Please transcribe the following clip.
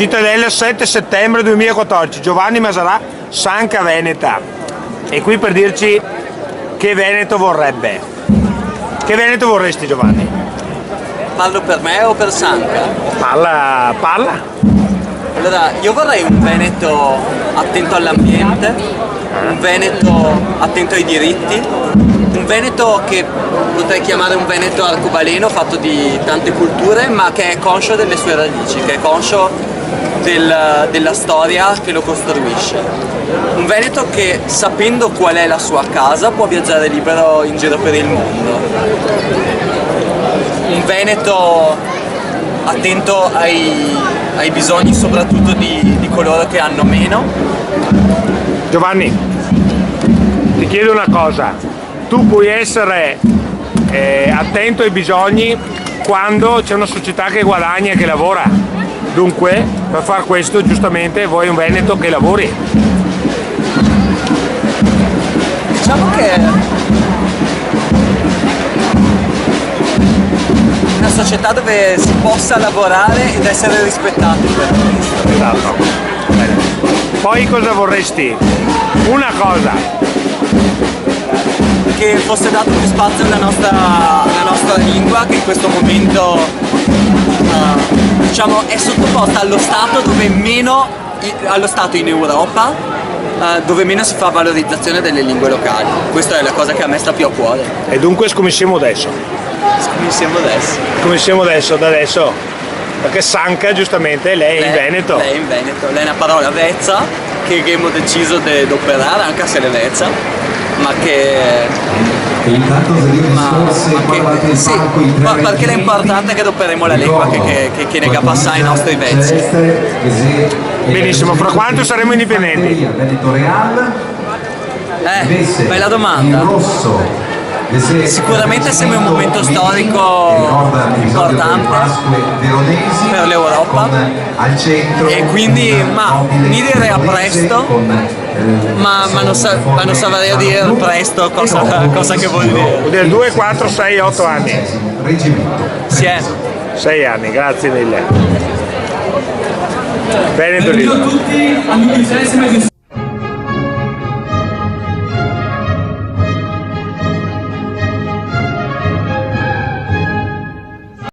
Cittadella 7 settembre 2014, Giovanni Masalà, Sanca Veneta. E qui per dirci che Veneto vorrebbe. Che Veneto vorresti, Giovanni? Parlo per me o per Sanca? Parla. Allora, io vorrei un Veneto attento all'ambiente, un Veneto attento ai diritti, un Veneto che potrei chiamare un Veneto arcobaleno fatto di tante culture, ma che è conscio delle sue radici, che è conscio della storia che lo costruisce. Un Veneto che, sapendo qual è la sua casa, può viaggiare libero in giro per il mondo. Un Veneto attento ai bisogni soprattutto di coloro che hanno meno. Giovanni, ti chiedo una cosa, tu puoi essere attento ai bisogni quando c'è una società che guadagna e che lavora, dunque per far questo giustamente vuoi un Veneto che lavori. Diciamo che una società dove si possa lavorare ed essere rispettati per questo. Esatto. Bene. Poi cosa vorresti? Una cosa. Che fosse dato più spazio alla nostra lingua, che in questo momento diciamo, è sottoposta allo Stato dove meno, allo Stato in Europa, dove meno si fa valorizzazione delle lingue locali. Questa è la cosa che a me sta più a cuore. E dunque scommettiamo adesso. Scommettiamo adesso, da adesso. Perché Sanca giustamente lei è in Veneto. Lei è in Veneto, lei è una parola vezza che abbiamo deciso di operare, anche se è vezza, ma che perché l'importante è che adoperemo la lingua che nega passare ai nostri vezzi. Benissimo, fra quanto saremo indipendenti? Bella domanda. Sicuramente siamo in un momento storico importante per l'Europa e quindi mi direi a presto, ma non saprei dire presto cosa che vuol dire. Vuol dire 2, 4, 6, 8 anni. Sì, 6 anni, grazie mille. Veneto Benvenuti a tutti al 19º